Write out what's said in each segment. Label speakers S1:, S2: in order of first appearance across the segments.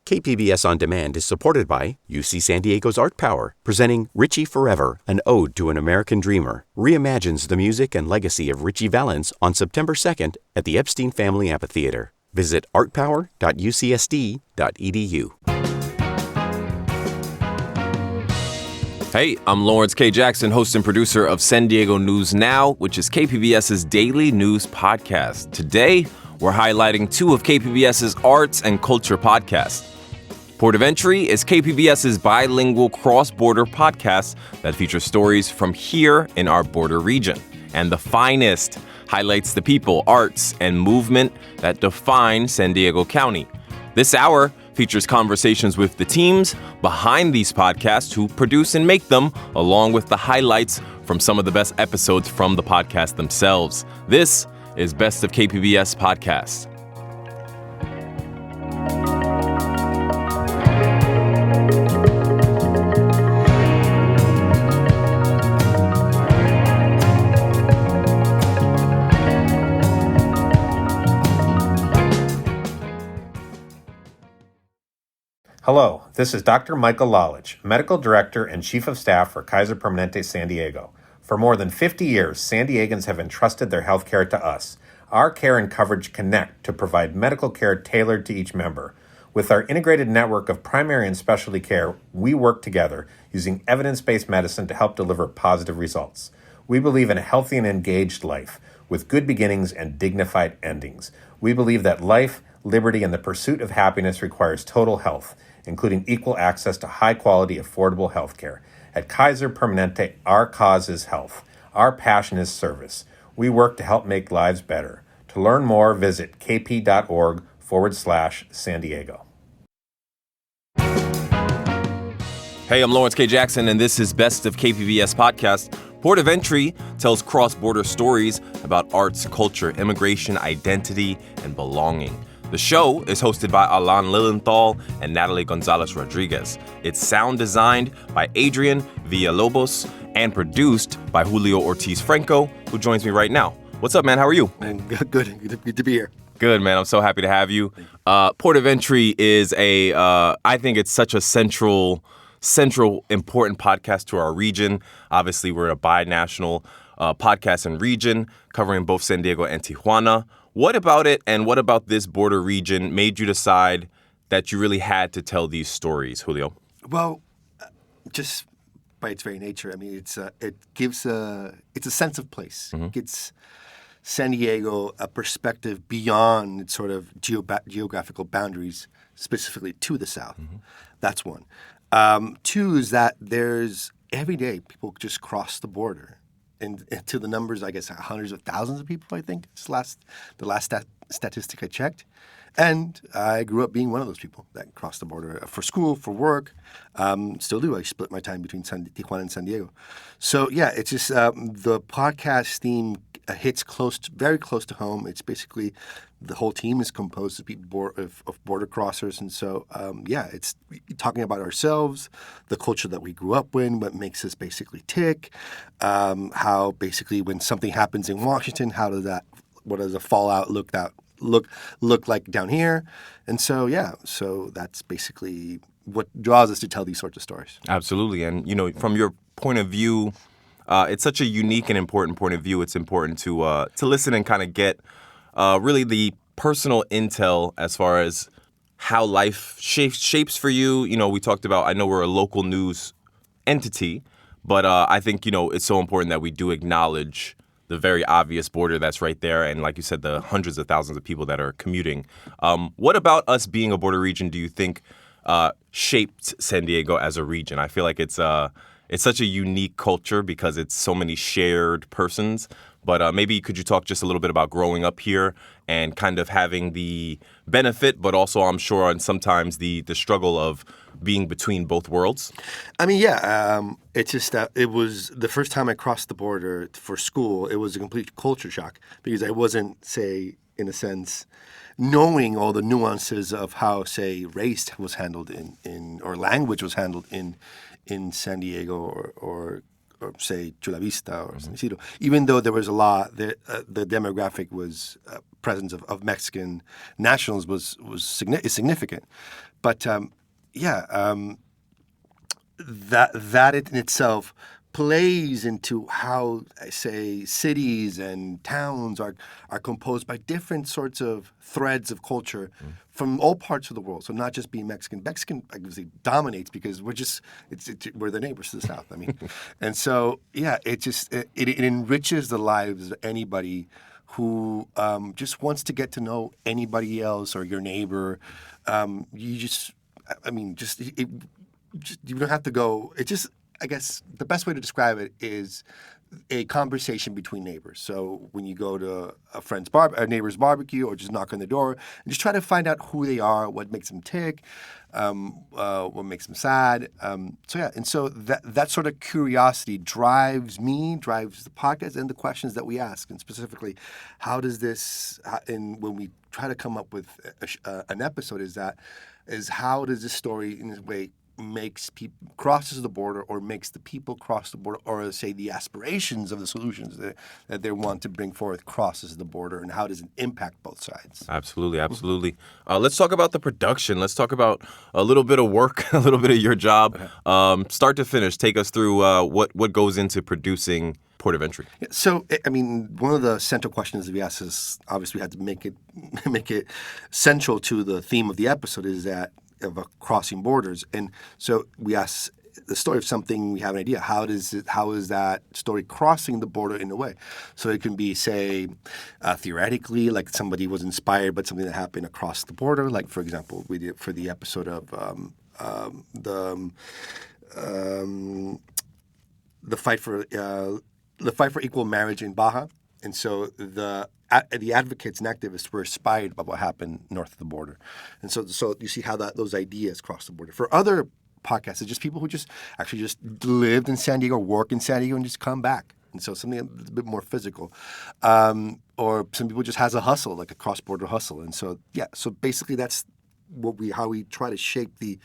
S1: KPBS On Demand is supported by UC San Diego's Art Power, presenting Richie Forever, an ode to an American dreamer, reimagines the music and legacy of Richie Valens on September 2nd at the Epstein Family Amphitheater. Visit artpower.ucsd.edu.
S2: Hey, I'm Lawrence K. Jackson, host and producer of San Diego News Now, which is KPBS's daily news podcast. Today, we're highlighting two of KPBS's arts and culture podcasts. Port of Entry is KPBS's bilingual cross-border podcast that features stories from here in our border region. And The Finest highlights the people, arts, and movement that define San Diego County. This hour features conversations with the teams behind these podcasts who produce and make them, along with the highlights from some of the best episodes from the podcast themselves. This is Best of KPBS Podcasts.
S3: Hello, this is Dr. Michael Lalich, Medical Director and Chief of Staff for Kaiser Permanente San Diego. For more than 50 years, San Diegans have entrusted their health care to us. Our care and coverage connect to provide medical care tailored to each member. With our integrated network of primary and specialty care, we work together using evidence-based medicine to help deliver positive results. We believe in a healthy and engaged life with good beginnings and dignified endings. We believe that life, liberty, and the pursuit of happiness requires total health, including equal access to high-quality, affordable health care. At Kaiser Permanente, our cause is health. Our passion is service. We work to help make lives better. To learn more, visit kp.org/San Diego.
S2: Hey, I'm Lawrence K. Jackson, and this is Best of KPBS Podcast. Port of Entry tells cross-border stories about arts, culture, immigration, identity, and belonging. The show is hosted by Alan Lilienthal and Natalie Gonzalez-Rodriguez. It's sound designed by Adrian Villalobos and produced by Julio Ortiz-Franco, who joins me right now. What's up, man? How are you?
S4: Good to be here.
S2: Good, man. I'm so happy to have you. Port of Entry is I think it's such a central, important podcast to our region. Obviously, we're a bi-national podcast and region covering both San Diego and Tijuana. What about it and what about this border region made you decide that you really had to tell these stories, Julio?
S4: Well, just by its very nature, I mean, it's a sense of place. Mm-hmm. It gives San Diego a perspective beyond its sort of geographical boundaries, specifically to the south. Mm-hmm. That's one. Two is that there's every day people just cross the border. And to the numbers, I guess, hundreds of thousands of people, I think, the last statistic I checked. And I grew up being one of those people that crossed the border for school, for work. Still do. I split my time between Tijuana and San Diego. So, yeah, it's just the podcast theme hits very close to home. It's basically the whole team is composed of people of border crossers. And so, it's talking about ourselves, the culture that we grew up in, what makes us basically tick, how basically when something happens in Washington, what does the fallout look like down here? And so, so that's basically what draws us to tell these sorts of stories.
S2: Absolutely. And, from your point of view, it's such a unique and important point of view. It's important to listen and kind of get really the personal intel as far as how life shapes for you. We talked about, I know we're a local news entity, but I think, it's so important that we do acknowledge the very obvious border that's right there. And like you said, the hundreds of thousands of people that are commuting. What about us being a border region do you think shaped San Diego as a region? I feel like it's such a unique culture because it's so many shared persons. But maybe could you talk just a little bit about growing up here and kind of having the benefit, but also I'm sure and sometimes the struggle of being between both worlds?
S4: I mean, it's just that it was the first time I crossed the border for school. It was a complete culture shock because I wasn't, say, in a sense, knowing all the nuances of how, say, race was handled in or language was handled in San Diego or or say Chula Vista or San Isidro, even though there was a lot, the demographic was presence of Mexican nationals is significant, but that in itself plays into how I say cities and towns are composed by different sorts of threads of culture from all parts of the world. So not just being Mexican. Mexican obviously dominates because we're the neighbors to the south. I mean, and so it enriches the lives of anybody who just wants to get to know anybody else or your neighbor. You don't have to go. It just, I guess the best way to describe it is a conversation between neighbors. So when you go to a neighbor's barbecue, or just knock on the door and just try to find out who they are, what makes them tick, what makes them sad. So that sort of curiosity drives the podcast and the questions that we ask, and specifically, how does this? And when we try to come up with an episode, is how does this story in this way makes people crosses the border, or makes the people cross the border, or say the aspirations of the solutions that they want to bring forth crosses the border, and how does it impact both sides?
S2: Absolutely. Let's talk about the production. Let's talk about a little bit of work, a little bit of your job.
S4: Okay.
S2: Start to finish, take us through what goes into producing Port of Entry.
S4: Yeah, so, I mean, one of the central questions that we ask is, obviously we had to make it central to the theme of the episode, is that of crossing borders. And so we ask the story of something, we have an idea. How is that story crossing the border in a way? So it can be, say, theoretically, like somebody was inspired by something that happened across the border. Like, for example, we did for the episode of the fight for equal marriage in Baja. And so the advocates and activists were inspired by what happened north of the border. And so you see how those ideas cross the border. For other podcasts, it's just people who just lived in San Diego, work in San Diego, and just come back. And so something a bit more physical. Or some people just has a hustle, like a cross-border hustle. And so, so basically that's how we try to shape the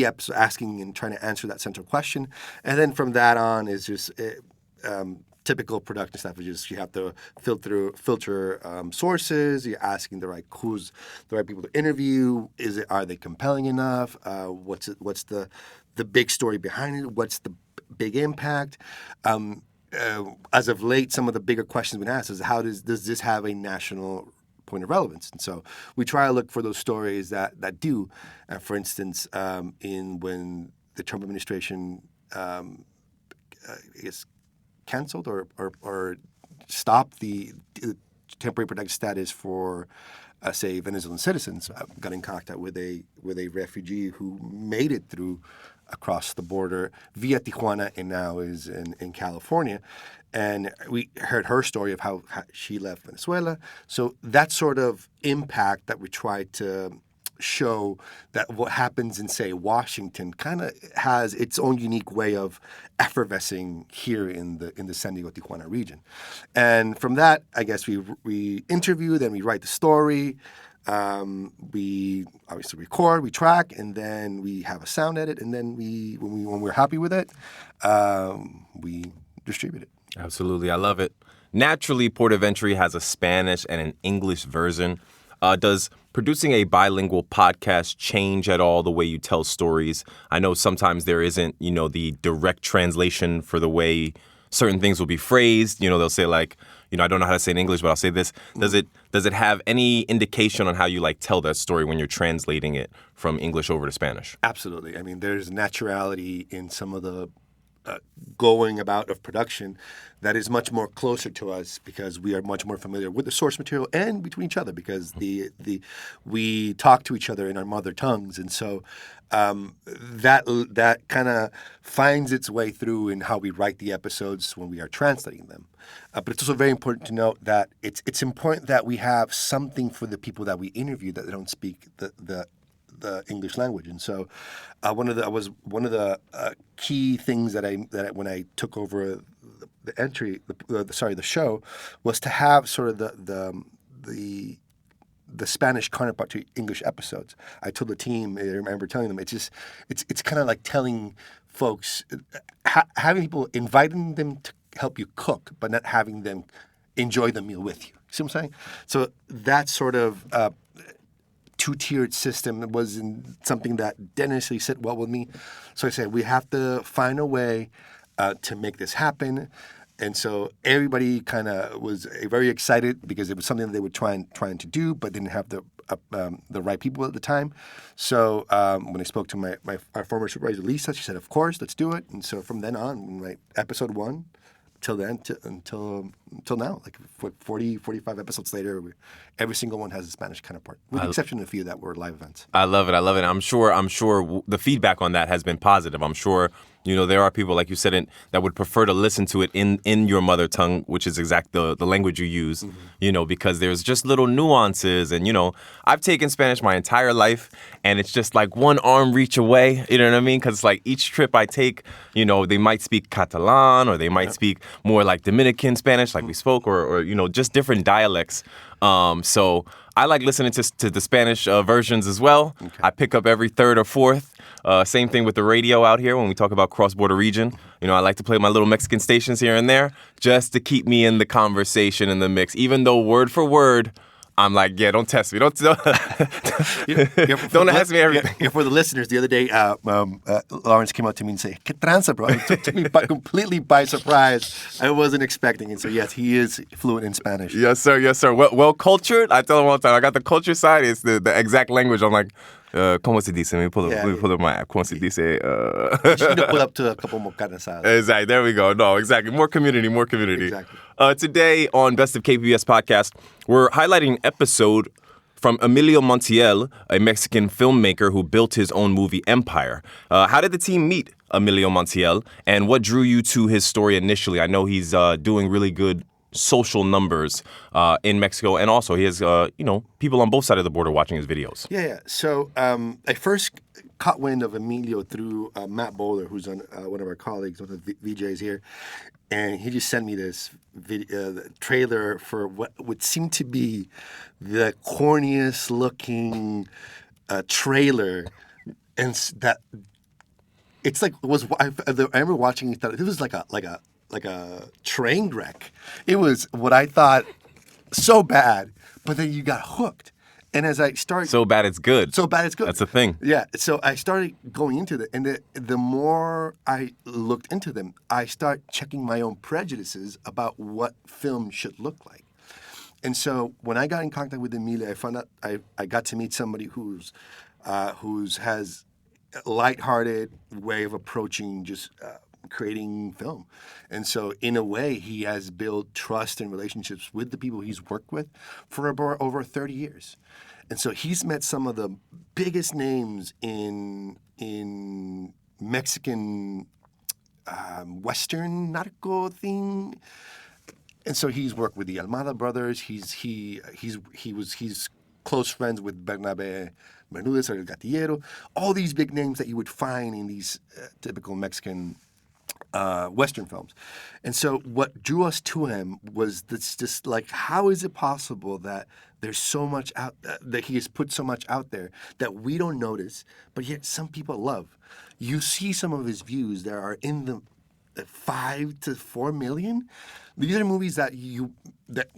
S4: episode, asking and trying to answer that central question. And then from that on is just typical production stuff, which is you have to filter sources. You're asking who's the right people to interview. Are they compelling enough? What's the big story behind it? What's the big impact? As of late, some of the bigger questions we've been asked is how does this have a national point of relevance? And so we try to look for those stories that do. For instance, when the Trump administration canceled or stopped the temporary protected status for, say, Venezuelan citizens. I got in contact with a refugee who made it through across the border via Tijuana and now is in California. And we heard her story of how she left Venezuela. So that sort of impact that we try to show, that what happens in, say, Washington kind of has its own unique way of effervescing here in the San Diego Tijuana region. And from that, I guess we interview, then we write the story, we obviously record, we track, and then we have a sound edit, and then when we're happy with it, we distribute it.
S2: Absolutely, I love it. Naturally, Port of Entry has a Spanish and an English version. Does producing a bilingual podcast change at all the way you tell stories? I know sometimes there isn't, the direct translation for the way certain things will be phrased. They'll say like, I don't know how to say in English, but I'll say this. Does it have any indication on how you tell that story when you're translating it from English over to Spanish?
S4: Absolutely. I mean, there's naturality in some of the going about of production that is much more closer to us because we are much more familiar with the source material and between each other because we talk to each other in our mother tongues, and so that kind of finds its way through in how we write the episodes when we are translating them. But it's also very important to note that it's important that we have something for the people that we interview that they don't speak the English language, and so one of the key things that when I took over the show was to have sort of the the Spanish counterpart to English episodes. I told the team, I remember telling them, it's kind of like telling folks, having people, inviting them to help you cook, but not having them enjoy the meal with you. See what I'm saying? So that sort of two-tiered system wasn't something that didn't necessarily sit well with me. So I said, we have to find a way to make this happen. And so everybody kind of was very excited because it was something that they were trying to do, but didn't have the right people at the time. So when I spoke to our former supervisor, Lisa, she said, of course, let's do it. And so from then on, episode 1 till then, until now, like 40, 45 episodes later, every single one has a Spanish counterpart, with the exception of a few that were live events.
S2: I love it. I'm sure the feedback on that has been positive. I'm sure, there are people, like you said, that would prefer to listen to it in your mother tongue, which is the language you use, because there's just little nuances. And, I've taken Spanish my entire life, and it's just like one arm reach away, you know what I mean? Because like each trip I take, they might speak Catalan, or they might speak more like Dominican Spanish, like we spoke, or just different dialects. So I like listening to the Spanish versions as well. Okay. I pick up every third or fourth. Same thing with the radio out here when we talk about cross-border region. I like to play my little Mexican stations here and there just to keep me in the conversation, in the mix. Even though word for word, I'm like, yeah, don't test me. Don't ask me everything.
S4: For the listeners, the other day, Lawrence came up to me and said, "¿Qué tranza, bro?" It took me completely by surprise. I wasn't expecting it. So, yes, he is fluent in Spanish.
S2: Yes, sir. Yes, sir. Well cultured. I tell him all the time, I got the culture side. It's the exact language. I'm like, ¿cómo se dice? Let me pull up my app. ¿Cómo se dice?
S4: You should have pulled up to a couple more carne asadas.
S2: Exactly. There we go. No, exactly. More community.
S4: Exactly.
S2: Today on Best of KPBS Podcast, we're highlighting an episode from Emilio Montiel, a Mexican filmmaker who built his own movie empire. How did the team meet Emilio Montiel, and what drew you to his story initially? I know he's doing really good social numbers in Mexico, and also he has people on both sides of the border watching his videos.
S4: Yeah. So I first caught wind of Emilio through Matt Bowler, who's one of our colleagues, one of the VJs here, and he just sent me this trailer for what would seem to be the corniest looking trailer, and that it's like I remember watching it. It was like a train wreck. It was what I thought so bad, but then you got hooked. And as I started...
S2: So bad it's good.
S4: So bad it's good.
S2: That's the thing.
S4: Yeah. So I started going into it, and the more I looked into them, I start checking my own prejudices about what film should look like. And so when I got in contact with Emilia, I found out I got to meet somebody who's has a lighthearted way of approaching just... creating film. And so in a way, he has built trust and relationships with the people he's worked with for over 30 years. And so he's met some of the biggest names in Mexican Western narco thing. And so he's worked with the Almada brothers. He's close friends with Bernabe Bermudez or El Gatillero. All these big names that you would find in these typical Mexican Western films. And so what drew us to him was this, just like, how is it possible that there's so much out, that he has put so much out there that we don't notice, but yet some people love. You see some of his views that are in the 5 to 4 million. These are movies that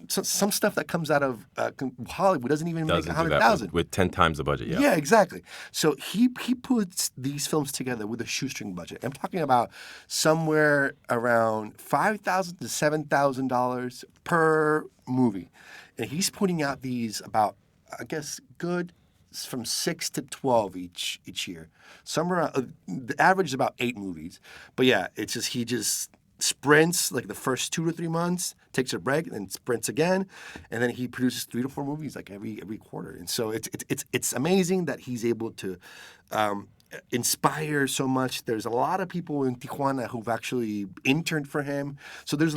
S4: some stuff that comes out of Hollywood doesn't even make 100,000
S2: with 10 times the budget.
S4: Yeah, exactly. So he puts these films together with a shoestring budget. I'm talking about somewhere around $5,000 to $7,000 per movie, and he's putting out these about, I guess, good from 6 to 12 each year. Somewhere the average is about 8 movies. But yeah, it's just he just sprints like the first 2 to 3 months, takes a break, and then sprints again, and then he produces 3 to 4 movies like every quarter. And so it's amazing that he's able to inspire so much. There's a lot of people in Tijuana who've actually interned for him. So there's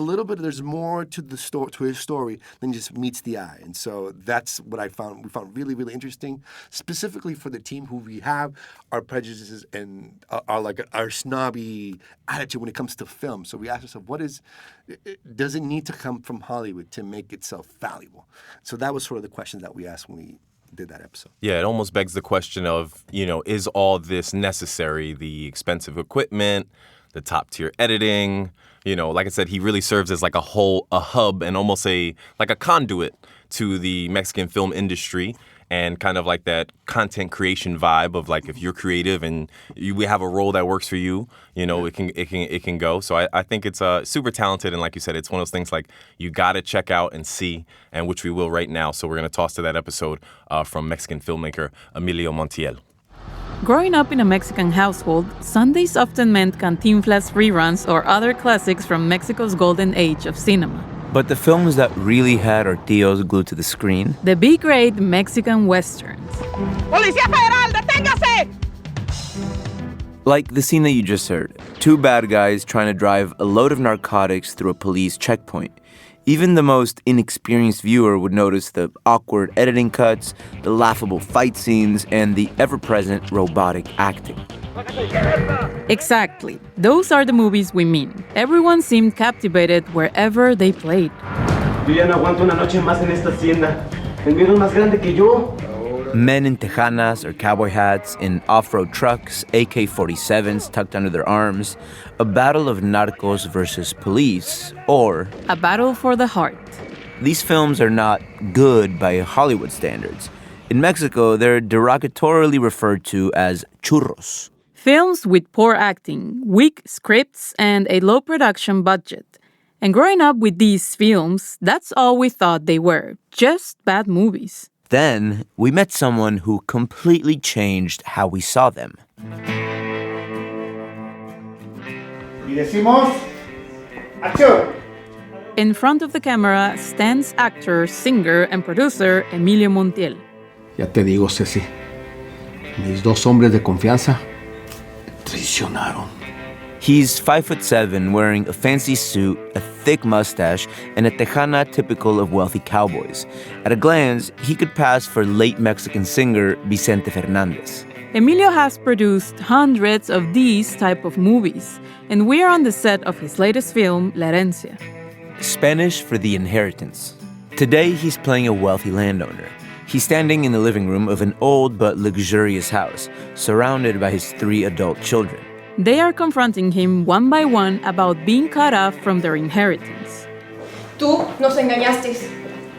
S4: more to his story than just meets the eye. And so that's what we found really, really interesting, specifically for the team who we have our prejudices and our snobby attitude when it comes to film. So we asked ourselves, does it need to come from Hollywood to make itself valuable? So that was sort of the questions that we asked when did that episode.
S2: Yeah, it almost begs the question of, is all this necessary? The expensive equipment, the top-tier editing. Like I said, he really serves as like a hub and almost like a conduit to the Mexican film industry, and kind of like that content creation vibe of like, if you're creative and we have a role that works for you, it can go. So I think it's super talented, and like you said, it's one of those things like you got to check out and see, and which we will right now. So we're going to toss to that episode from Mexican filmmaker Emilio Montiel.
S5: Growing up in a Mexican household, Sundays often meant Cantinflas reruns or other classics from Mexico's golden age of cinema.
S6: But the films that really had our tios glued to the screen,
S5: The B-grade Mexican westerns.
S7: ¡Policía Federal, deténgase!
S6: like the scene that you just heard, two bad guys trying to drive a load of narcotics through a police checkpoint. Even the most inexperienced viewer would notice the awkward editing cuts, the laughable fight scenes, and the ever-present robotic acting.
S5: Exactly. Those are the movies we mean. Everyone seemed captivated wherever they played.
S8: Yo ya no aguanto una noche más en esta hacienda. El miedo es más grande que yo.
S6: Men in tejanas or cowboy hats, in off-road trucks, AK-47s tucked under their arms, a battle of narcos versus police, or
S5: A battle for the heart.
S6: these films are not good by Hollywood standards. In Mexico, they're derogatorily referred to as churros.
S5: Films with poor acting, weak scripts, and a low production budget. And growing up with these films, that's all we thought they were, just bad movies.
S6: Then, we met someone who completely changed how we saw them.
S9: Y decimos, ¡acción!
S5: In front of the camera stands actor, singer, and producer Emilio Montiel.
S9: Ya te digo, Ceci, mis dos hombres de confianza me traicionaron.
S6: He's 5'7", wearing a fancy suit, a thick mustache, and a tejana typical of wealthy cowboys. At a glance, he could pass for late Mexican singer Vicente Fernandez.
S5: Emilio has produced hundreds of these type of movies, and we are on the set of his latest film, La Herencia.
S6: Spanish for the inheritance. Today, he's playing a wealthy landowner. He's standing in the living room of an old but luxurious house, surrounded by his 3 adult children.
S5: They are confronting him one by one about being cut off from their inheritance.
S10: Tú nos engañaste.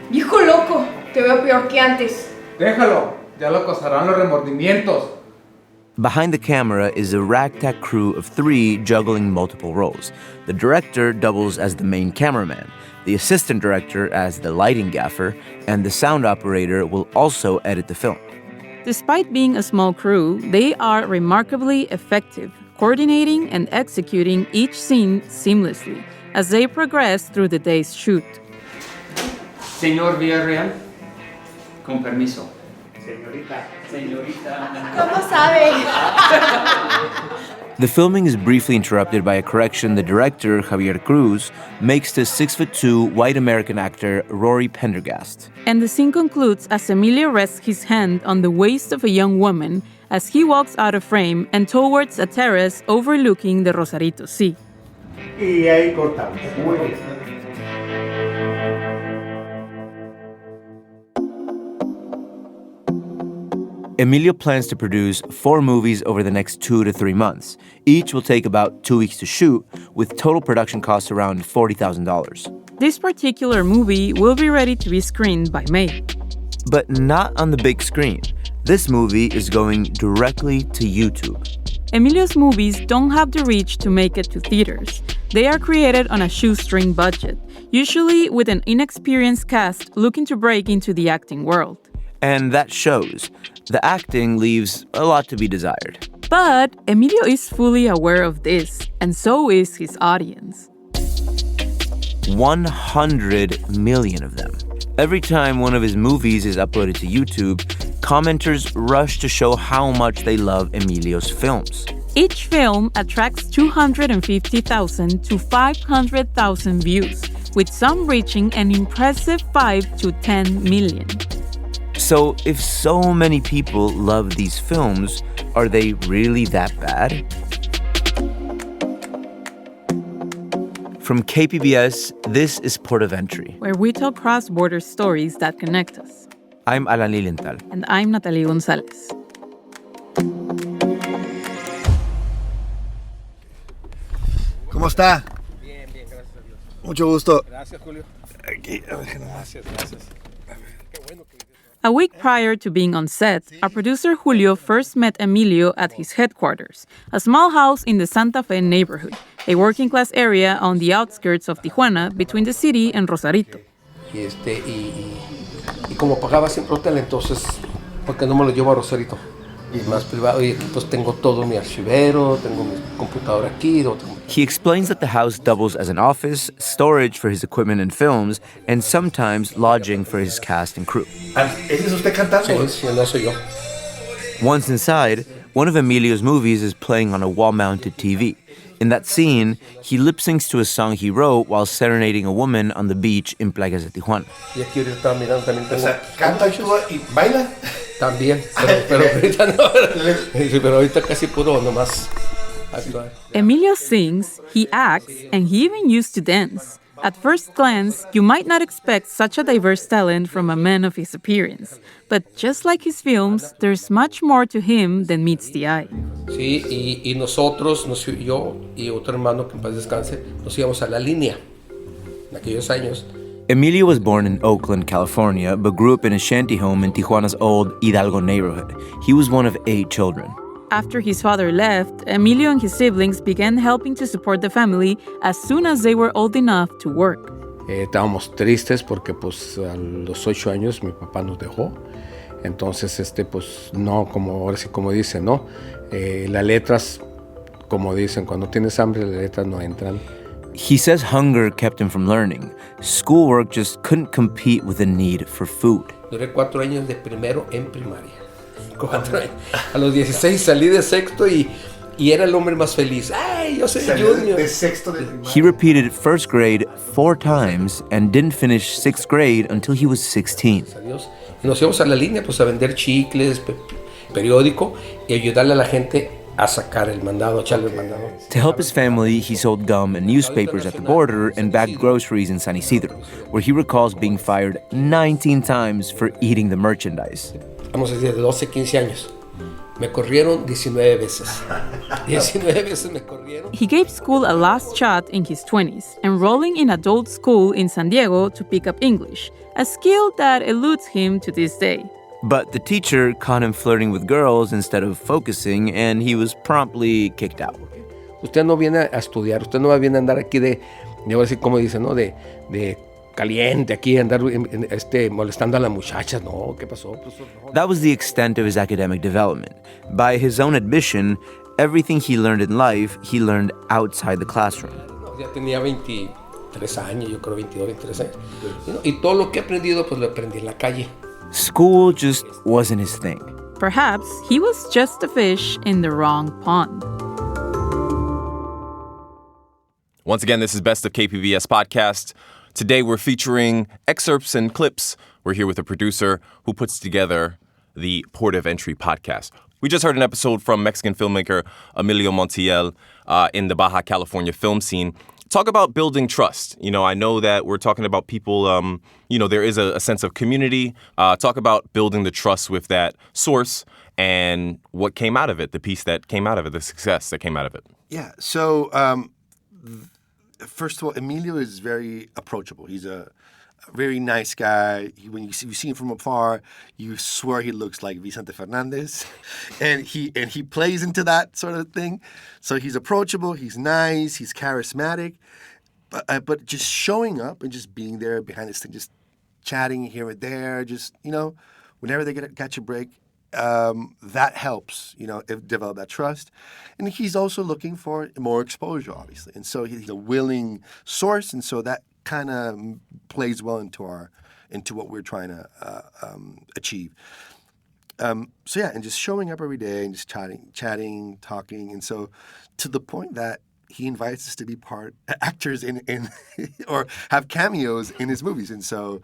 S10: Viejo loco, te veo peor que antes.
S11: Déjalo, ya lo costarán los remordimientos.
S6: Behind the camera is a ragtag crew of 3 juggling multiple roles. The director doubles as the main cameraman, the assistant director as the lighting gaffer, and the sound operator will also edit the film.
S5: Despite being a small crew, they are remarkably effective, coordinating and executing each scene seamlessly as they progress through the day's shoot.
S11: Señor Villarreal, con permiso.
S9: Señorita.
S10: ¿Cómo sabe?
S6: The filming is briefly interrupted by a correction the director, Javier Cruz, makes to 6'2" white American actor Rory Pendergast.
S5: And the scene concludes as Emilio rests his hand on the waist of a young woman as he walks out of frame and towards a terrace overlooking the Rosarito Sea.
S9: Y ahí cortamos. Muy bien.
S6: Emilio plans to produce 4 movies over the next 2 to 3 months. Each will take about 2 weeks to shoot, with total production costs around $40,000.
S5: This particular movie will be ready to be screened by May.
S6: But not on the big screen. This movie is going directly to YouTube.
S5: Emilio's movies don't have the reach to make it to theaters. They are created on a shoestring budget, usually with an inexperienced cast looking to break into the acting world.
S6: And that shows. The acting leaves a lot to be desired.
S5: But Emilio is fully aware of this, and so is his audience.
S6: 100 million of them. Every time one of his movies is uploaded to YouTube, commenters rush to show how much they love Emilio's films.
S5: Each film attracts 250,000 to 500,000 views, with some reaching an impressive 5 to 10 million.
S6: So, if so many people love these films, are they really that bad? From KPBS, this is Port of Entry.
S5: Where we tell cross-border stories that connect us.
S6: I'm Alan Lilienthal.
S5: And I'm Natalie Gonzalez.
S4: ¿Cómo está? Bien, gracias a Dios. Mucho gusto. Gracias, Julio. Aquí, gracias.
S5: A week prior to being on set, our producer Julio first met Emilio at his headquarters, a small house in the Santa Fe neighborhood, a working-class area on the outskirts of Tijuana between the city and Rosarito.
S9: Y como pagaba siempre hotel, entonces, ¿por qué no me lo llevo a Rosarito? Y más privado, y aquí pues tengo todo mi archivero, tengo mi computadora aquí.
S6: He explains that the house doubles as an office, storage for his equipment and films, and sometimes lodging for his cast and crew.
S4: ¿Ese es usted cantando?
S9: Sí, no soy yo.
S6: Once inside, one of Emilio's movies is playing on a wall-mounted TV. In that scene, he lip-syncs to a song he wrote while serenading a woman on the beach in Playas de Tijuana.
S9: Y aquí ahorita estaba mirando también tengo...
S4: O sea, ¿canta y baila?
S9: También, pero ahorita no. Sí, pero ahorita casi puro nomás actuar.
S5: Emilio sings, he acts, and he even used to dance. At first glance, you might not expect such a diverse talent from a man of his appearance. But just like his films, there's much more to him than meets the eye.
S9: Sí, y nosotros, yo y otro hermano que en paz descanse, nos íbamos a la línea en aquellos años.
S6: Emilio was born in Oakland, California, but grew up in a shanty home in Tijuana's old Hidalgo neighborhood. He was one of 8 children.
S5: After his father left, Emilio and his siblings began helping to support the family as soon as they were old enough to work.
S9: Estábamos tristes porque pues a los 8 años mi papá nos dejó. Entonces, pues no, como ahora sí como dicen, ¿no? Las letras, como dicen, cuando tienes hambre las letras no entran.
S6: He says hunger kept him from learning. Schoolwork just couldn't compete with the need for food.
S9: Duré 4 años de primero en primaria. 4 años. A los 16 salí de sexto y era el hombre más feliz. ¡Ay, yo soy junior!
S4: De sexto de primaria.
S6: He repeated first grade 4 times and didn't finish 6th grade until he was 16.
S9: Adiós. Y nos íbamos a la línea pues a vender chicles, periódico y ayudarle a la gente a sacar el mandado, echarle el mandado.
S6: To help his family, he sold gum and newspapers at the border and bagged groceries in San Isidro, where he recalls being fired 19 times for eating the merchandise.
S9: Vamos a decir, de 12, 15 años. Me corrieron 19 veces. 19 veces me corrieron.
S5: He gave school a last shot in his 20s, enrolling in adult school in San Diego to pick up English, a skill that eludes him to this day.
S6: But the teacher caught him flirting with girls instead of focusing, and he was promptly kicked out.
S9: Usted no viene a estudiar, usted no viene a andar aquí de ahora sí como dicen, ¿no? De caliente, aquí andar molestando a las muchachas, ¿no? ¿Qué pasó?
S6: That was the extent of his academic development. By his own admission, everything he learned in life, he learned outside the classroom.
S9: Ya tenía 23 años, yo creo 22, 23 años. Y todo lo que he aprendido, pues lo aprendí en la calle.
S6: School just wasn't his thing.
S5: Perhaps he was just a fish in the wrong pond.
S2: Once again, this is Best of KPBS Podcasts. Today we're featuring excerpts and clips. We're here with a producer who puts together the Port of Entry podcast. We just heard an episode from Mexican filmmaker Emilio Montiel in the Baja California film scene. Talk about building trust. You know, I know that we're talking about people, there is a sense of community. Talk about building the trust with that source and what came out of it, the piece that came out of it, the success that came out of it.
S4: Yeah, so first of all, Emilio is very approachable. He's a very nice guy. When you see him from afar, you swear he looks like Vicente Fernandez, and he plays into that sort of thing. So he's approachable, he's nice, he's charismatic, but just showing up and just being there behind this thing, just chatting here and there, just whenever they got your break, that helps develop that trust. And he's also looking for more exposure, obviously, and so he's a willing source, and so that kind of plays well into what we're trying to achieve. And just showing up every day and just chatting, talking, and so to the point that he invites us to be actors in or have cameos in his movies. And so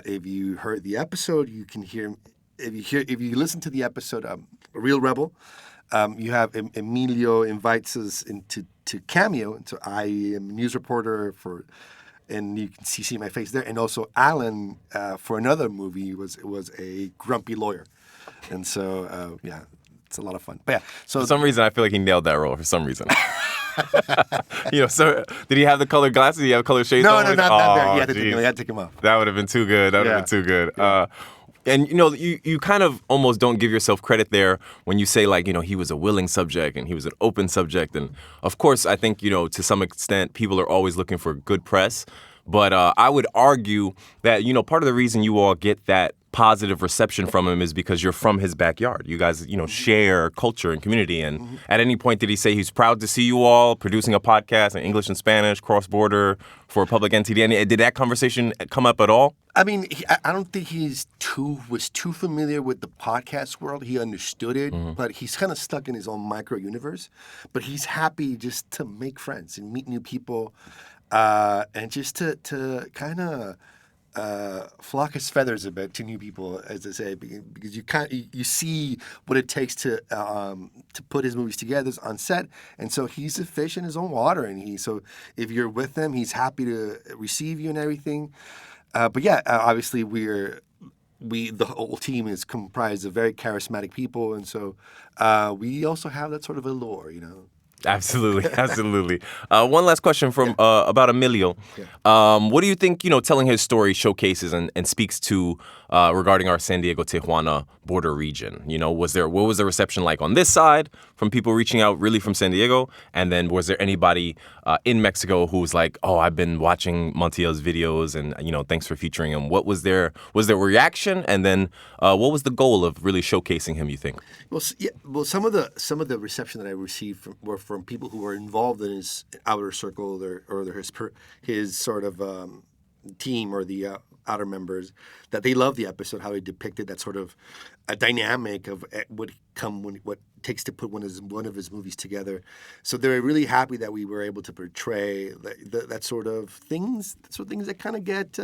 S4: if you heard the episode, you can hear. If you listen to the episode "Real Rebel," you have Emilio invites us to cameo. And so I am a news reporter and you can see my face there. And also Alan, for another movie, was a grumpy lawyer. And so, it's a lot of fun. But yeah, so
S2: for some reason, I feel like he nailed that role. For some reason, So did he have the colored glasses? Did he have colored shades?
S4: No,
S2: on?
S4: not that. You had to take him off.
S2: That would have been too good. That would have been too good. And you kind of almost don't give yourself credit there when you say he was a willing subject and he was an open subject. And of course, I think to some extent people are always looking for good press. But I would argue that part of the reason you all get that positive reception from him is because you're from his backyard. You guys, share culture and community. And at any point, did he say he's proud to see you all producing a podcast in English and Spanish, cross-border for a public entity? And did that conversation come up at all?
S4: I mean, I don't think was too familiar with the podcast world. He understood it, but he's kind of stuck in his own micro universe. But he's happy just to make friends and meet new people, and just to kind of flock his feathers a bit to new people, as I say, because you see what it takes to put his movies together on set, and so he's a fish in his own water, and so if you're with him, he's happy to receive you and everything. But yeah, obviously the whole team is comprised of very charismatic people, and so we also have that sort of allure,
S2: Absolutely. One last question from about Emilio. What do you think, telling his story showcases and speaks to regarding our San Diego-Tijuana border region? What was the reception like on this side from people reaching out really from San Diego? And then was there anybody in Mexico who was like, oh, I've been watching Montiel's videos and, thanks for featuring him? What was their reaction? And then what was the goal of really showcasing him, you think?
S4: Well, some of the reception that I received were from people who were involved in his outer circle or his sort of team or the outer members, that they loved the episode, how he depicted that sort of a dynamic of what it takes to put one of his movies together. So they were really happy that we were able to portray that sort of things that kind of get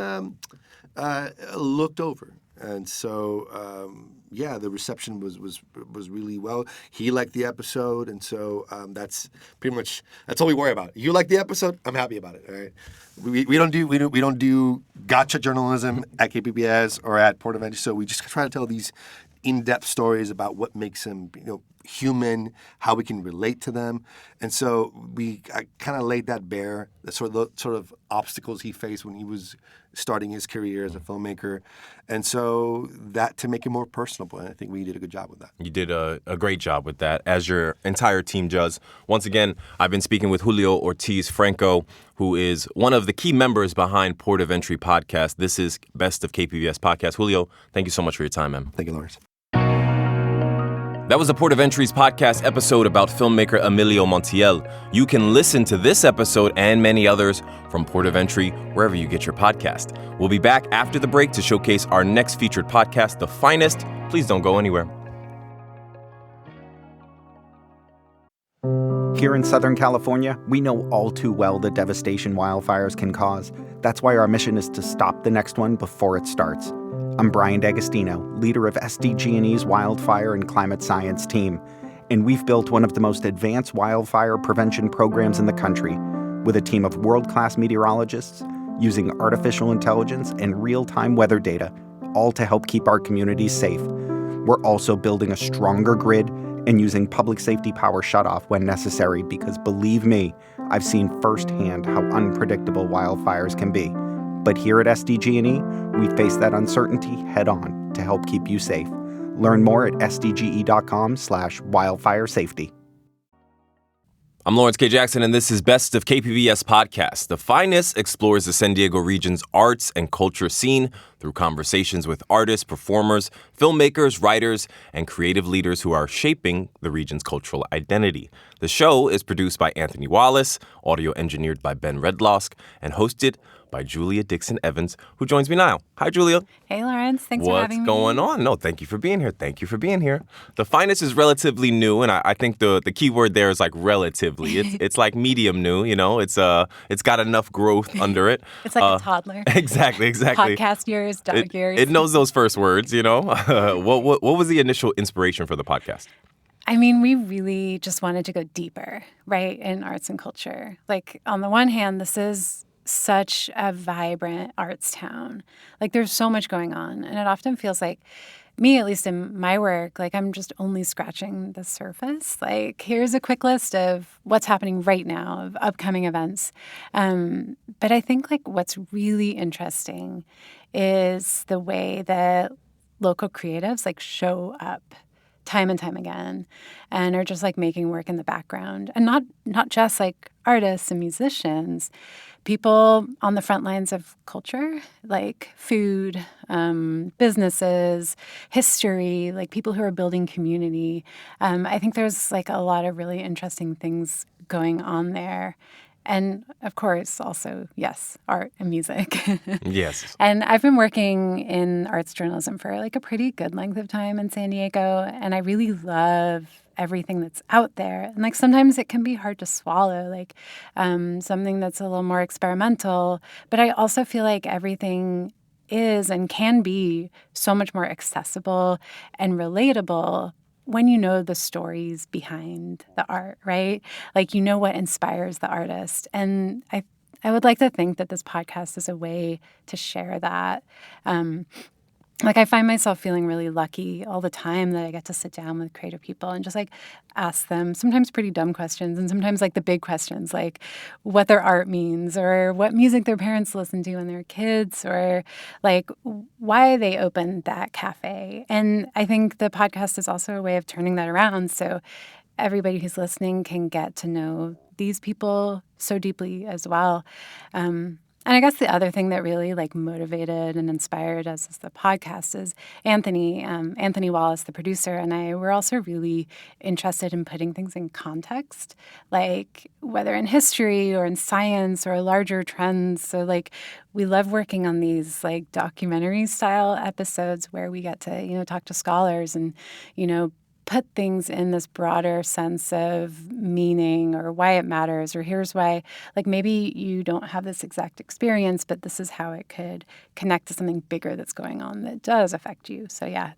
S4: looked over. And so, the reception was really well. He liked the episode, and so that's all we worry about. You like the episode, I'm happy about it. All right, we don't do gotcha journalism at KPBS or at Port of Entry. So we just try to tell these in-depth stories about what makes them human, how we can relate to them, and so I kind of laid that bare. The sort of obstacles he faced when he was starting his career as a filmmaker, and so that to make it more personable. And I think we did a good job with that.
S2: You did a great job with that, as your entire team does. Once again, I've been speaking with Julio Ortiz Franco, who is one of the key members behind Port of Entry podcast. This is Best of KPBS Podcast. Julio, thank you so much for your time, man.
S4: Thank you, Lawrence.
S2: That was the Port of Entry's podcast episode about filmmaker Emilio Montiel. You can listen to this episode and many others from Port of Entry wherever you get your podcast. We'll be back after the break to showcase our next featured podcast, The Finest. Please don't go anywhere.
S12: Here in Southern California, we know all too well the devastation wildfires can cause. That's why our mission is to stop the next one before it starts. I'm Brian D'Agostino, leader of SDG&E's Wildfire and Climate Science team, and we've built one of the most advanced wildfire prevention programs in the country with a team of world-class meteorologists using artificial intelligence and real-time weather data, all to help keep our communities safe. We're also building a stronger grid and using public safety power shutoff when necessary because, believe me, I've seen firsthand how unpredictable wildfires can be. But here at SDG&E, we face that uncertainty head-on to help keep you safe. Learn more at sdge.com/wildfiresafety.
S2: I'm Lawrence K. Jackson, and this is Best of KPBS Podcasts. The Finest explores the San Diego region's arts and culture scene through conversations with artists, performers, filmmakers, writers, and creative leaders who are shaping the region's cultural identity. The show is produced by Anthony Wallace, audio engineered by Ben Redlosk, and hosted by Julia Dixon Evans, who joins me now. Hi, Julia.
S13: Hey, Lawrence. Thanks for having me.
S2: What's going on? No, thank you for being here. The Finest is relatively new, and I think the key word there is like relatively. It's like medium new, It's got enough growth under it.
S13: It's like a toddler.
S2: Exactly.
S13: Podcast years, dog years.
S2: It knows those first words, What was the initial inspiration for the podcast?
S13: I mean, we really just wanted to go deeper, right, in arts and culture. Like, on the one hand, this is such a vibrant arts town. Like there's so much going on. And it often feels like me, at least in my work, like I'm just only scratching the surface. Like here's a quick list of what's happening right now, of upcoming events. But I think like what's really interesting is the way that local creatives like show up time and time again and are just like making work in the background, and not just like artists and musicians, people on the front lines of culture, like food, businesses, history, like people who are building community. I think there's like a lot of really interesting things going on there. And of course, also, yes, art and music.
S2: Yes.
S13: And I've been working in arts journalism for like a pretty good length of time in San Diego. And I really love everything that's out there. And like sometimes it can be hard to swallow, like something that's a little more experimental. But I also feel like everything is and can be so much more accessible and relatable when you know the stories behind the art, right? Like you know what inspires the artist. And I would like to think that this podcast is a way to share that. Like I find myself feeling really lucky all the time that I get to sit down with creative people and just like ask them sometimes pretty dumb questions and sometimes like the big questions, like what their art means or what music their parents listened to when they were kids or like why they opened that cafe. And I think the podcast is also a way of turning that around so everybody who's listening can get to know these people so deeply as well. And I guess the other thing that really like motivated and inspired us as the podcast is Anthony Wallace, the producer, and I were also really interested in putting things in context, like whether in history or in science or larger trends. So like we love working on these like documentary style episodes where we get to, talk to scholars and, put things in this broader sense of meaning or why it matters, or here's why, like maybe you don't have this exact experience, but this is how it could connect to something bigger that's going on that does affect you. So yeah,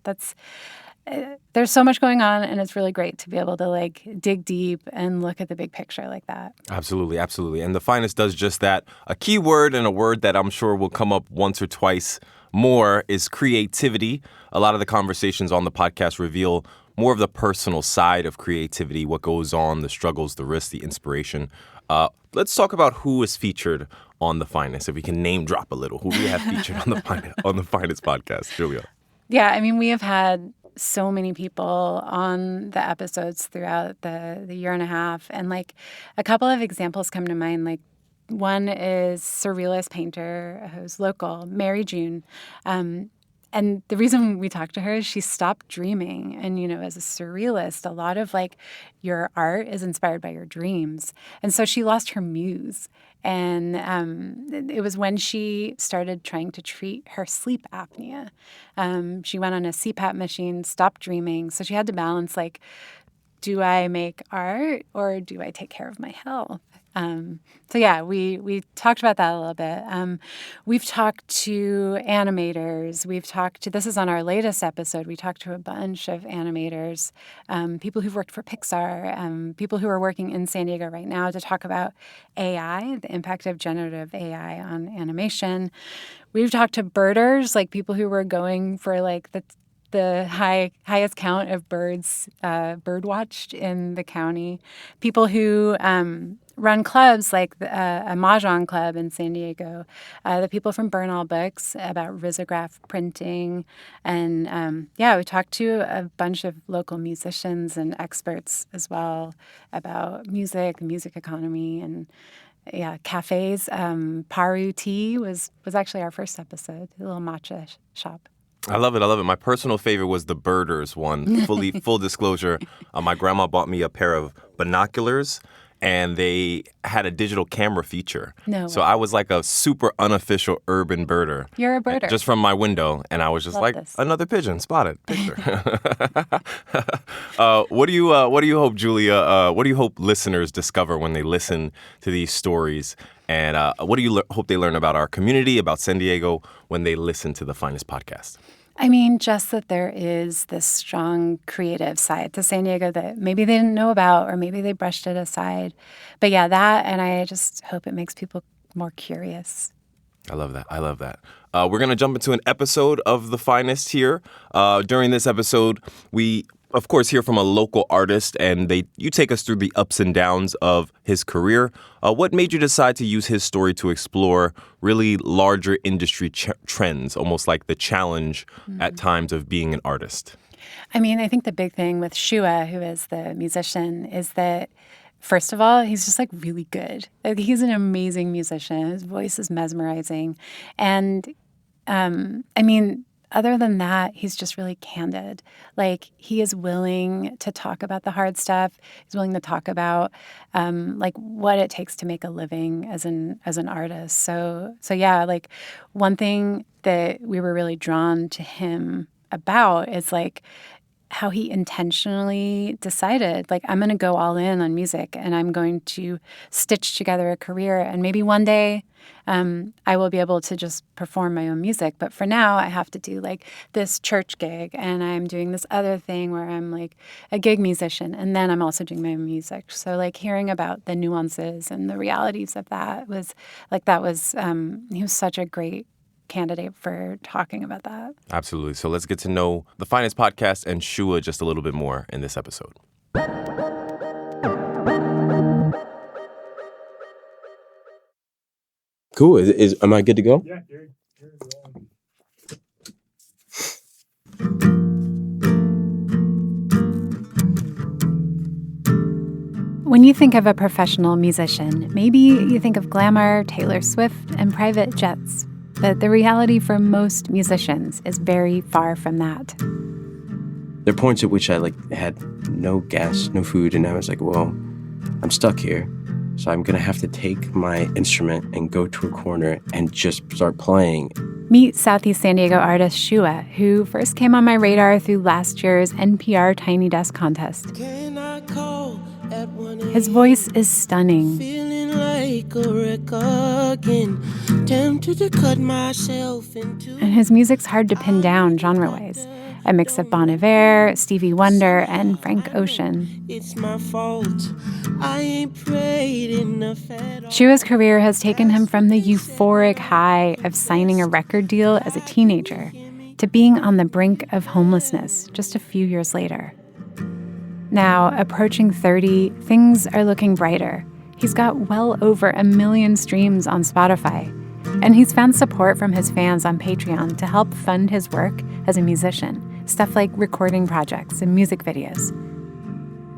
S13: there's so much going on, and it's really great to be able to like dig deep and look at the big picture like that.
S2: Absolutely, absolutely. And The Finest does just that. A key word and a word that I'm sure will come up once or twice more is creativity. A lot of the conversations on the podcast reveal more of the personal side of creativity, what goes on, the struggles, the risks, the inspiration. Let's talk about who is featured on The Finest. If we can name drop a little, who we have featured on the Finest podcast, Julia.
S13: Yeah, I mean, we have had so many people on the episodes throughout the year and a half, and like a couple of examples come to mind. Like one is surrealist painter who's local, Mary June. And the reason we talked to her is she stopped dreaming. And, as a surrealist, a lot of like your art is inspired by your dreams. And so she lost her muse. And it was when she started trying to treat her sleep apnea. She went on a CPAP machine, stopped dreaming. So she had to balance like, do I make art or do I take care of my health? So yeah, we talked about that a little bit. We've talked to animators. This is on our latest episode, we talked to a bunch of animators, people who've worked for Pixar, people who are working in San Diego right now to talk about AI, the impact of generative AI on animation. We've talked to birders, like people who were going for like the highest count of birds bird watched in the county. People who run clubs like a Mahjong club in San Diego. The people from Burn All Books about risograph printing. And we talked to a bunch of local musicians and experts as well about music, the music economy, and cafes. Paru Tea was actually our first episode, a little matcha shop.
S2: I love it. My personal favorite was the birders one. Full disclosure, my grandma bought me a pair of binoculars, and they had a digital camera feature. So I was like a super unofficial urban birder.
S13: You're a birder.
S2: Just from my window, and I was just another pigeon spotted. Picture. What do you hope, Julia? What do you hope listeners discover when they listen to these stories? And what do you hope they learn about our community, about San Diego, when they listen to the Finest podcast?
S13: I mean, just that there is this strong creative side to San Diego that maybe they didn't know about, or maybe they brushed it aside. But yeah, that, and I just hope it makes people more curious.
S2: I love that. I love that. We're going to jump into an episode of The Finest here. During this episode, we, of course, hear from a local artist, and you take us through the ups and downs of his career. What made you decide to use his story to explore really larger industry trends, almost like the challenge at times of being an artist?
S13: I mean, I think the big thing with Shua, who is the musician, is that first of all, he's just like really good. Like, he's an amazing musician. His voice is mesmerizing. And I mean, other than that, he's just really candid. Like, he is willing to talk about the hard stuff. He's willing to talk about like what it takes to make a living as an artist. So yeah, like one thing that we were really drawn to him about is like how he intentionally decided, like, I'm going to go all in on music and I'm going to stitch together a career. And maybe one day I will be able to just perform my own music. But for now, I have to do like this church gig and I'm doing this other thing where I'm like a gig musician. And then I'm also doing my own music. So like hearing about the nuances and the realities of that was like, he was such a great candidate for talking about that.
S2: Absolutely. So let's get to know The Finest Podcast and Shua just a little bit more in this episode.
S14: Cool. Am I good to go?
S15: Yeah, you're
S13: When you think of a professional musician, maybe you think of glamour, Taylor Swift, and private jets. But the reality for most musicians is very far from that.
S14: There are points at which I had no gas, no food, and I was like, well, I'm stuck here. So I'm going to have to take my instrument and go to a corner and just start playing.
S13: Meet Southeast San Diego artist Shua, who first came on my radar through last year's NPR Tiny Desk contest. His voice is stunning. And his music's hard to pin down genre-wise. A mix of Bon Iver, Stevie Wonder, and Frank Ocean.
S16: It's my fault. I ain't prayed enough at all.
S13: Shua's career has taken him from the euphoric high of signing a record deal as a teenager to being on the brink of homelessness just a few years later. Now, approaching 30, things are looking brighter. He's got well over 1 million streams on Spotify, and he's found support from his fans on Patreon to help fund his work as a musician, stuff like recording projects and music videos.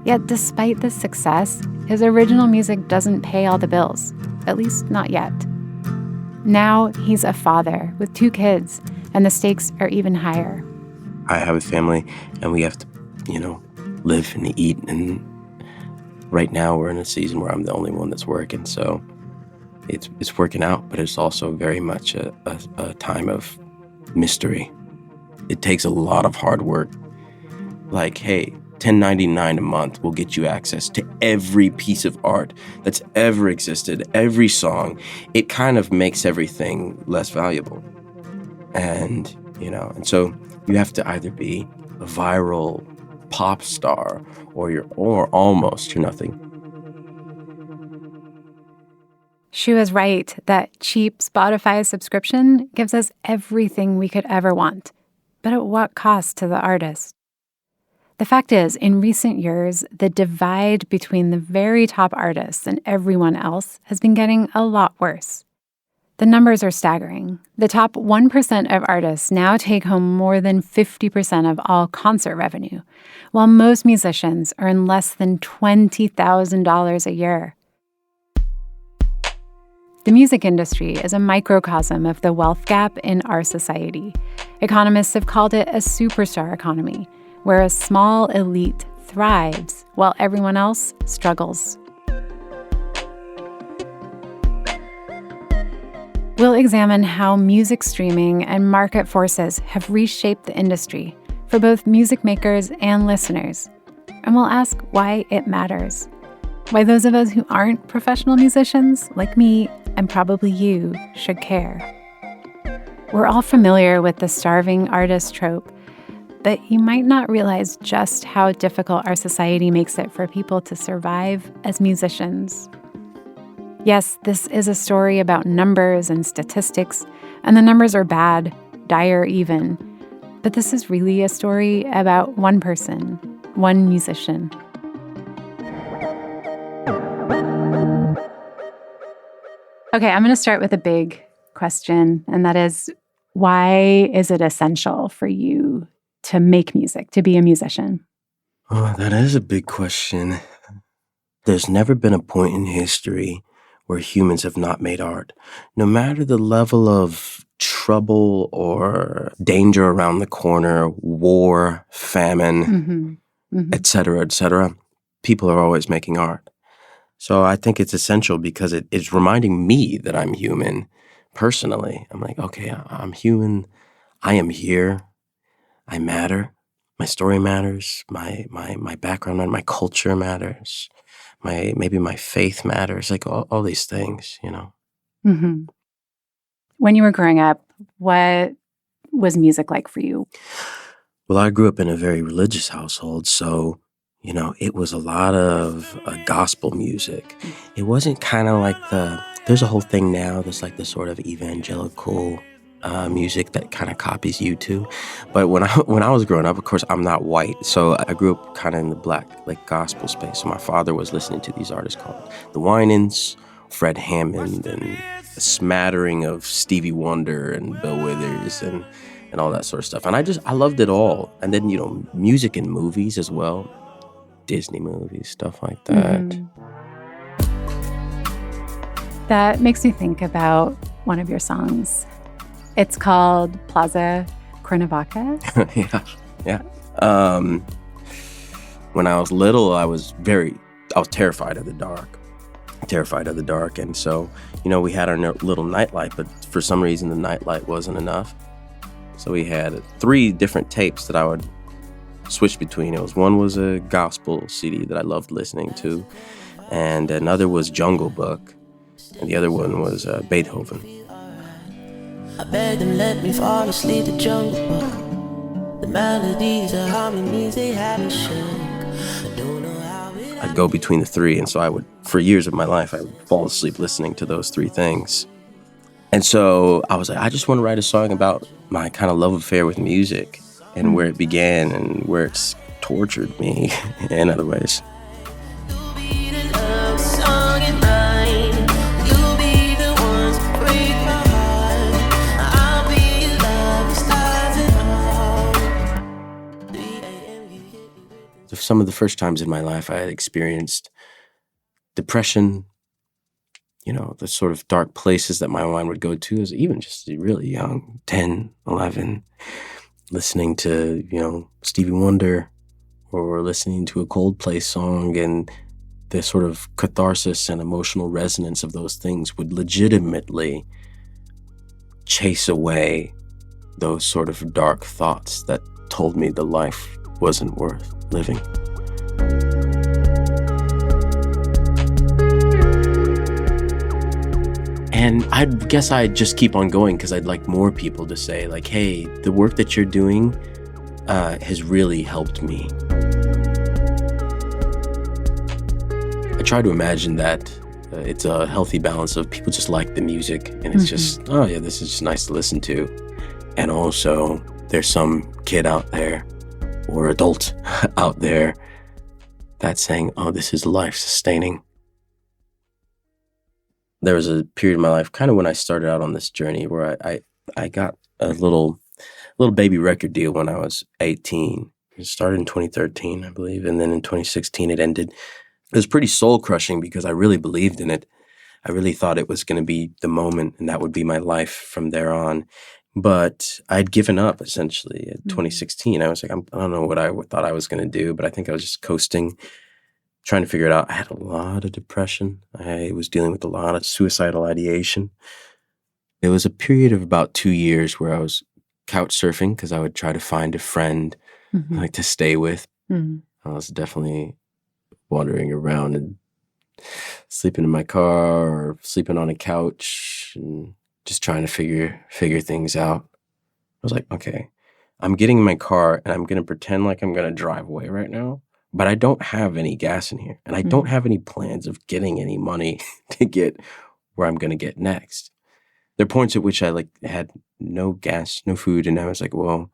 S13: Yet despite this success, his original music doesn't pay all the bills, at least not yet. Now he's a father with 2 kids, and the stakes are even higher.
S14: I have a family, and we have to, live and eat, and right now we're in a season where I'm the only one that's working, so it's working out, but it's also very much a time of mystery. It takes a lot of hard work. Like, hey, $10.99 a month will get you access to every piece of art that's ever existed, every song. It kind of makes everything less valuable. And, and so you have to either be a viral pop star or almost you're nothing.
S13: Shua's right that cheap Spotify subscription gives us everything we could ever want. But at what cost to the artist? The fact is, in recent years, the divide between the very top artists and everyone else has been getting a lot worse. The numbers are staggering. The top 1% of artists now take home more than 50% of all concert revenue, while most musicians earn less than $20,000 a year. The music industry is a microcosm of the wealth gap in our society. Economists have called it a superstar economy, where a small elite thrives while everyone else struggles. We'll examine how music streaming and market forces have reshaped the industry for both music makers and listeners. And we'll ask why it matters. Why those of us who aren't professional musicians, like me and probably you, should care. We're all familiar with the starving artist trope, but you might not realize just how difficult our society makes it for people to survive as musicians. Yes, this is a story about numbers and statistics, and the numbers are bad, dire even. But this is really a story about one person, one musician. Okay, I'm going to start with a big question, and that is, why is it essential for you to make music, to be a musician?
S14: Oh, that is a big question. There's never been a point in history where humans have not made art. No matter the level of trouble or danger around the corner, war, famine, et cetera, people are always making art. So I think it's essential because it's reminding me that I'm human personally. I'm like, okay, I'm human. I am here. I matter. My story matters. My background matters. My culture matters. Maybe my faith matters. Like all these things, you know.
S13: Mm-hmm. When you were growing up, what was music like for you?
S14: Well, I grew up in a very religious household, so, you know, it was a lot of gospel music. It wasn't kind of like there's a whole thing now that's like the sort of evangelical music that kind of copies U2. But when I was growing up, of course, I'm not white, so I grew up kind of in the black, like, gospel space. So my father was listening to these artists called the Winans, Fred Hammond, and a smattering of Stevie Wonder and Bill Withers and all that sort of stuff. And I loved it all. And then, you know, music and movies as well. Disney movies, stuff like that.
S13: Mm-hmm. That makes me think about one of your songs. It's called Plaza Cuernavaca.
S14: Yeah. When I was little, I was terrified of the dark. And so, you know, we had our little nightlight, but for some reason the nightlight wasn't enough. So we had 3 different tapes that I would switch between. One was a gospel CD that I loved listening to, and another was Jungle Book, and the other one was Beethoven.
S16: I begged them let me fall asleep to Jungle Book. The melodies, the harmonies, they had me shook. I don't know how
S14: I'd go between the 3, and so for years of my life, I would fall asleep listening to those 3 things. And so I was like, I just want to write a song about my kind of love affair with music and where it began and where it's tortured me in other ways. Some of the first times in my life I had experienced depression, you know, the sort of dark places that my mind would go to as even just really young, 10, 11, listening to, you know, Stevie Wonder or listening to a Coldplay song, and the sort of catharsis and emotional resonance of those things would legitimately chase away those sort of dark thoughts that told me the life wasn't worth living. And I guess I'd just keep on going because I'd like more people to say, like, hey, the work that you're doing has really helped me. I try to imagine that it's a healthy balance of people just like the music and it's just, oh yeah, this is just nice to listen to. And also there's some kid out there or adult out there that's saying, oh, this is life-sustaining. There was a period in my life, kind of when I started out on this journey, where I got a little baby record deal when I was 18. It started in 2013, I believe, and then in 2016 it ended. It was pretty soul-crushing because I really believed in it. I really thought it was going to be the moment and that would be my life from there on. But I'd given up, essentially, in 2016. I was like, I don't know what I thought I was going to do, but I think I was just coasting, trying to figure it out. I had a lot of depression. I was dealing with a lot of suicidal ideation. It was a period of about 2 years where I was couch surfing because I would try to find a friend like to stay with. I was definitely wandering around and sleeping in my car or sleeping on a couch and just trying to figure things out. I was like, okay, I'm getting in my car and I'm going to pretend like I'm going to drive away right now but I don't have any gas in here, and I don't have any plans of getting any money to get where I'm going to get next. There are points at which I had no gas, no food, and I was like, well,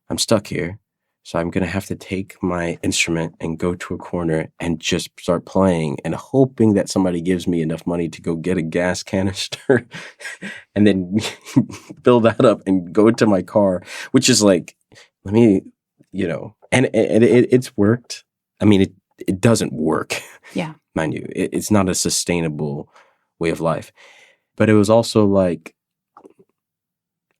S14: I'm stuck here. So I'm going to have to take my instrument and go to a corner and just start playing and hoping that somebody gives me enough money to go get a gas canister and then fill that up and go to my car, which is like, let me, and it's worked. I mean, it doesn't work.
S13: Yeah.
S14: Mind you, it's not a sustainable way of life. But it was also like,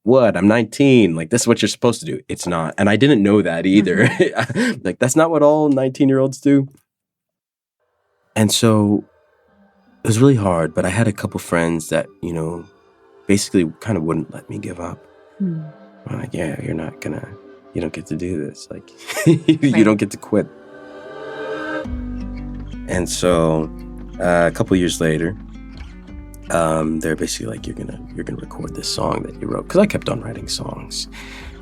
S14: what? I'm 19. Like, this is what you're supposed to do. It's not. And I didn't know that either. Like, that's not what all 19-year-olds do. And so it was really hard, but I had a couple friends that, basically kind of wouldn't let me give up. I'm like, yeah, you don't get to do this. Like, you don't get to quit. And so a couple years later, they're basically like, you're gonna record this song that you wrote, because I kept on writing songs,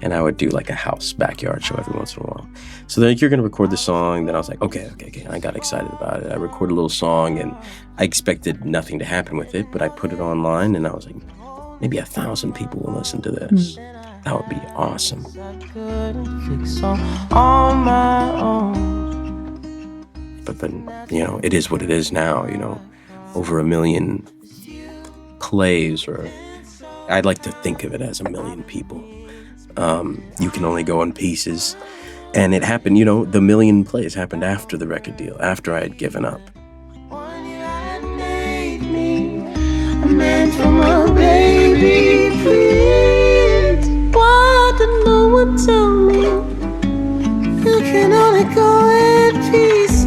S14: and I would do like a house backyard show every once in a while. So they're like, you're gonna record the song. Then I was like, okay. And I got excited about it. I recorded a little song, and I expected nothing to happen with it, but I put it online, and I was like, maybe 1,000 people will listen to this. That would be awesome. But then, it is what it is now. Over 1 million plays, or I'd like to think of it as 1 million people. You can only go in pieces. And it happened, the 1 million plays happened after the record deal, after I had given up.
S16: No one tell me you can only go in pieces.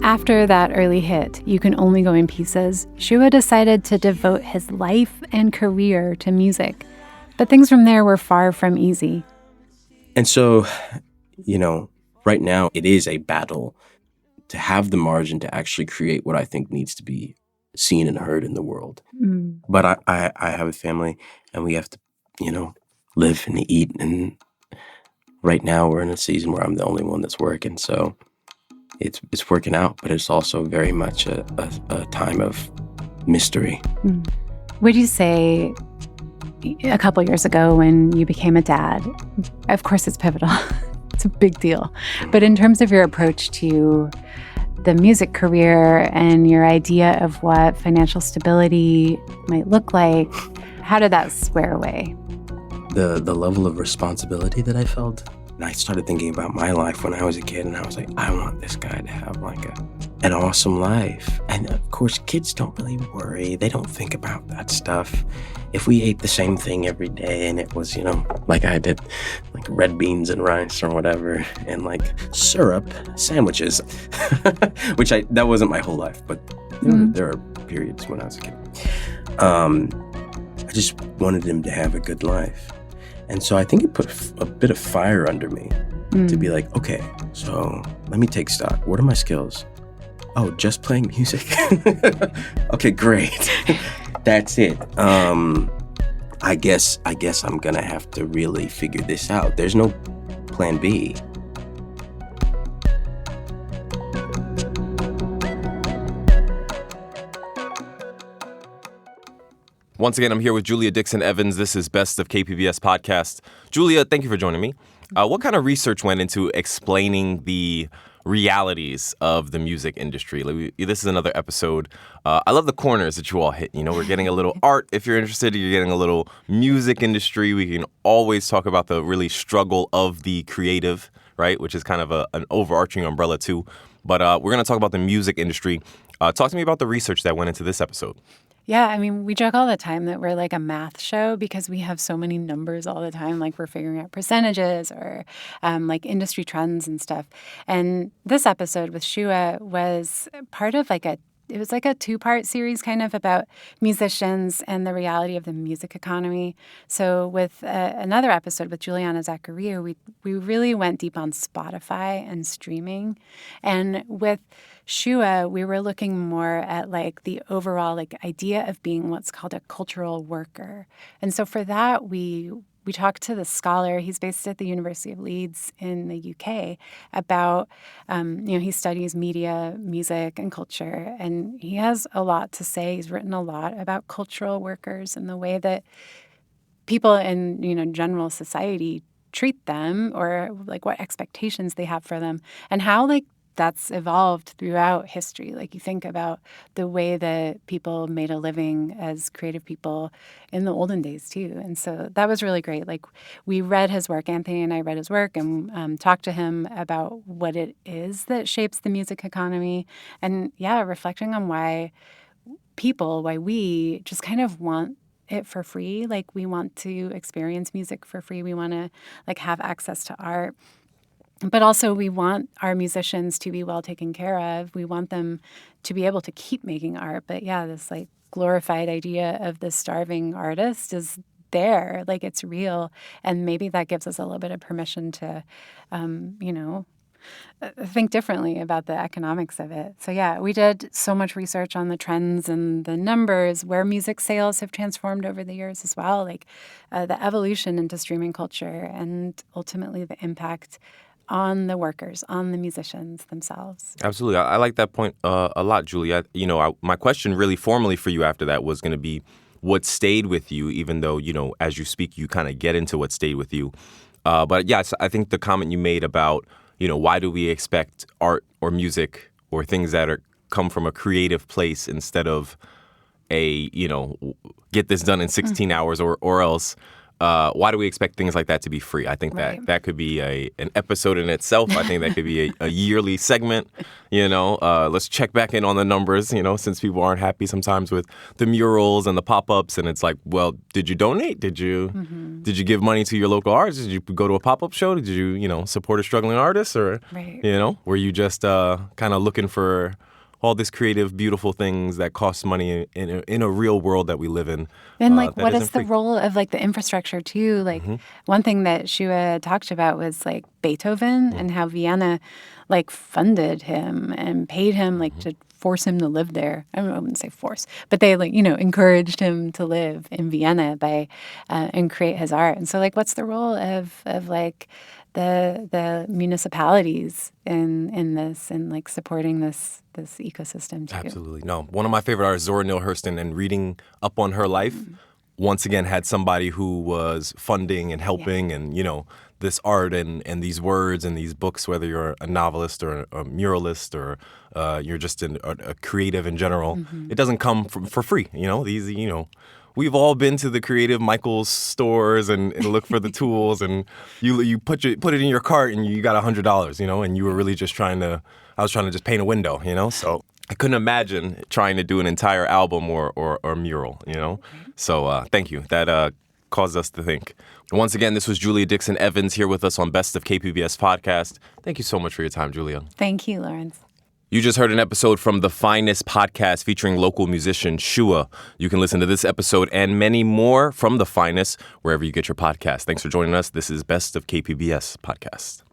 S13: After that early hit, You Can Only Go in Pieces, Shua decided to devote his life and career to music. But things from there were far from easy.
S14: And so, right now it is a battle to have the margin to actually create what I think needs to be seen and heard in the world. But I have a family, and we have to, live and eat. And right now we're in a season where I'm the only one that's working. So it's working out, but it's also very much a time of mystery.
S13: Would you say a couple years ago when you became a dad, of course it's pivotal, it's a big deal, but in terms of your approach to the music career and your idea of what financial stability might look like, how did that square away?
S14: The level of responsibility that I felt. And I started thinking about my life when I was a kid, and I was like, I want this guy to have an awesome life. And of course, kids don't really worry. They don't think about that stuff. If we ate the same thing every day and it was, like I did, like red beans and rice or whatever, and like syrup sandwiches, which that wasn't my whole life, but there are periods when I was a kid. I just wanted him to have a good life. And so I think it put a bit of fire under me to be like, okay, so let me take stock. What are my skills? Oh, just playing music? Okay, great. That's it. I guess I'm gonna have to really figure this out. There's no plan B.
S2: Once again, I'm here with Julia Dixon Evans. This is Best of KPBS Podcasts. Julia, thank you for joining me. What kind of research went into explaining the realities of the music industry? This is another episode. I love the corners that you all hit. We're getting a little art if you're interested. You're getting a little music industry. We can always talk about the really struggle of the creative, right? Which is kind of an overarching umbrella too. But we're going to talk about the music industry. Talk to me about the research that went into this episode.
S13: Yeah, I mean, we joke all the time that we're like a math show because we have so many numbers all the time, like we're figuring out percentages or like industry trends and stuff. And this episode with Shua was part of like a it was like a 2-part series kind of about musicians and the reality of the music economy. So with another episode with Juliana Zaccaria, we really went deep on Spotify and streaming. And with Shua, we were looking more at like the overall like idea of being what's called a cultural worker. And so for that, we talked to the scholar. He's based at the University of Leeds in the UK about, he studies media, music, and culture. And he has a lot to say. He's written a lot about cultural workers and the way that people in, general society treat them, or like what expectations they have for them, and how like that's evolved throughout history. Like you think about the way that people made a living as creative people in the olden days too. And so that was really great. Like we read his work, Anthony and I read his work and talked to him about what it is that shapes the music economy. And reflecting on why we just kind of want it for free. Like we want to experience music for free. We want to like have access to art. But also we want our musicians to be well taken care of. We want them to be able to keep making art. But this like glorified idea of the starving artist is there, like it's real. And maybe that gives us a little bit of permission to, think differently about the economics of it. So we did so much research on the trends and the numbers, where music sales have transformed over the years as well, like the evolution into streaming culture, and ultimately the impact on the workers, on the musicians themselves.
S2: Absolutely. I like that point a lot, Julia. My question really formally for you after that was going to be what stayed with you, even though, as you speak, you kind of get into what stayed with you. But yes, I think the comment you made about, why do we expect art or music or things that come from a creative place instead of a, get this done in 16 hours or else. Why do we expect things like that to be free? I think that could be an episode in itself. I think that could be a yearly segment. Let's check back in on the numbers, since people aren't happy sometimes with the murals and the pop-ups. And it's like, well, did you donate? Did you give money to your local artist? Did you go to a pop-up show? Did you, support a struggling artist? Or, were you just kind of looking for all these creative, beautiful things that cost money in a real world that we live in.
S13: And like, what is the role of like the infrastructure too? Like one thing that Shua talked about was like Beethoven and how Vienna like funded him and paid him like to force him to live there. I wouldn't say force, but they like, encouraged him to live in Vienna by and create his art. And so like, what's the role of like the municipalities in this and like supporting this ecosystem too?
S2: Absolutely. No, one of my favorite artists, Zora Neale Hurston, and reading up on her life, once again had somebody who was funding and helping and, this art and these words and these books, whether you're a novelist or a muralist or you're just a creative in general, it doesn't come for free. We've all been to the Creative Michaels stores and look for the tools, and you put it in your cart and you got $100, and you were really just I was trying to just paint a window, So I couldn't imagine trying to do an entire album or mural, So thank you. That caused us to think. Once again, this was Julia Dixon Evans here with us on Best of KPBS Podcast. Thank you so much for your time, Julia.
S13: Thank you, Lawrence.
S2: You just heard an episode from The Finest podcast featuring local musician Shua. You can listen to this episode and many more from The Finest wherever you get your podcast. Thanks for joining us. This is Best of KPBS Podcast.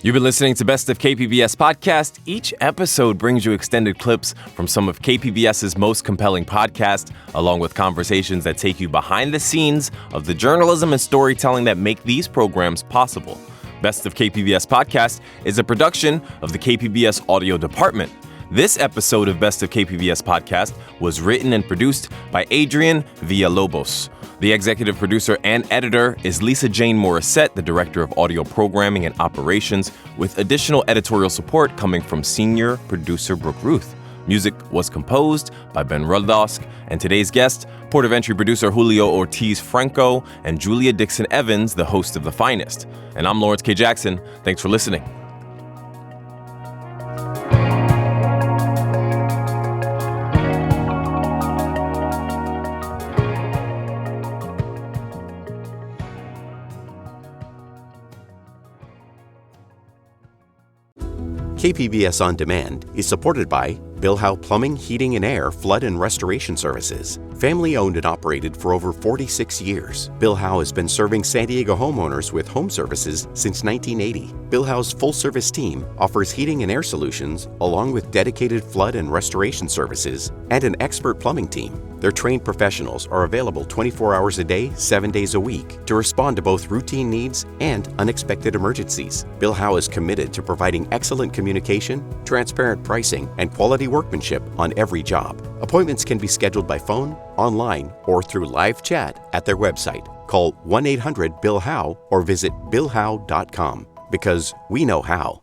S2: You've been listening to Best of KPBS Podcast. Each episode brings you extended clips from some of KPBS's most compelling podcasts, along with conversations that take you behind the scenes of the journalism and storytelling that make these programs possible. Best of KPBS Podcast is a production of the KPBS Audio Department. This episode of Best of KPBS Podcast was written and produced by Adrian Villalobos. The executive producer and editor is Lisa Jane Morissette, the director of audio programming and operations, with additional editorial support coming from senior producer Brooke Ruth. Music was composed by Ben Rudlosk, and today's guest, Port of Entry producer Julio Ortiz Franco, and Julia Dixon Evans, the host of The Finest. And I'm Lawrence K. Jackson. Thanks for listening.
S1: KPBS On Demand is supported by Bill Howe Plumbing, Heating and Air, Flood and Restoration Services. Family owned and operated for over 46 years, Bill Howe has been serving San Diego homeowners with home services since 1980. Bill Howe's full-service team offers heating and air solutions along with dedicated flood and restoration services and an expert plumbing team. Their trained professionals are available 24 hours a day, 7 days a week to respond to both routine needs and unexpected emergencies. Bill Howe is committed to providing excellent communication, transparent pricing, and quality workmanship on every job. Appointments can be scheduled by phone, online, or through live chat at their website. Call 1-800-BILL-HOWE or visit billhowe.com because we know how.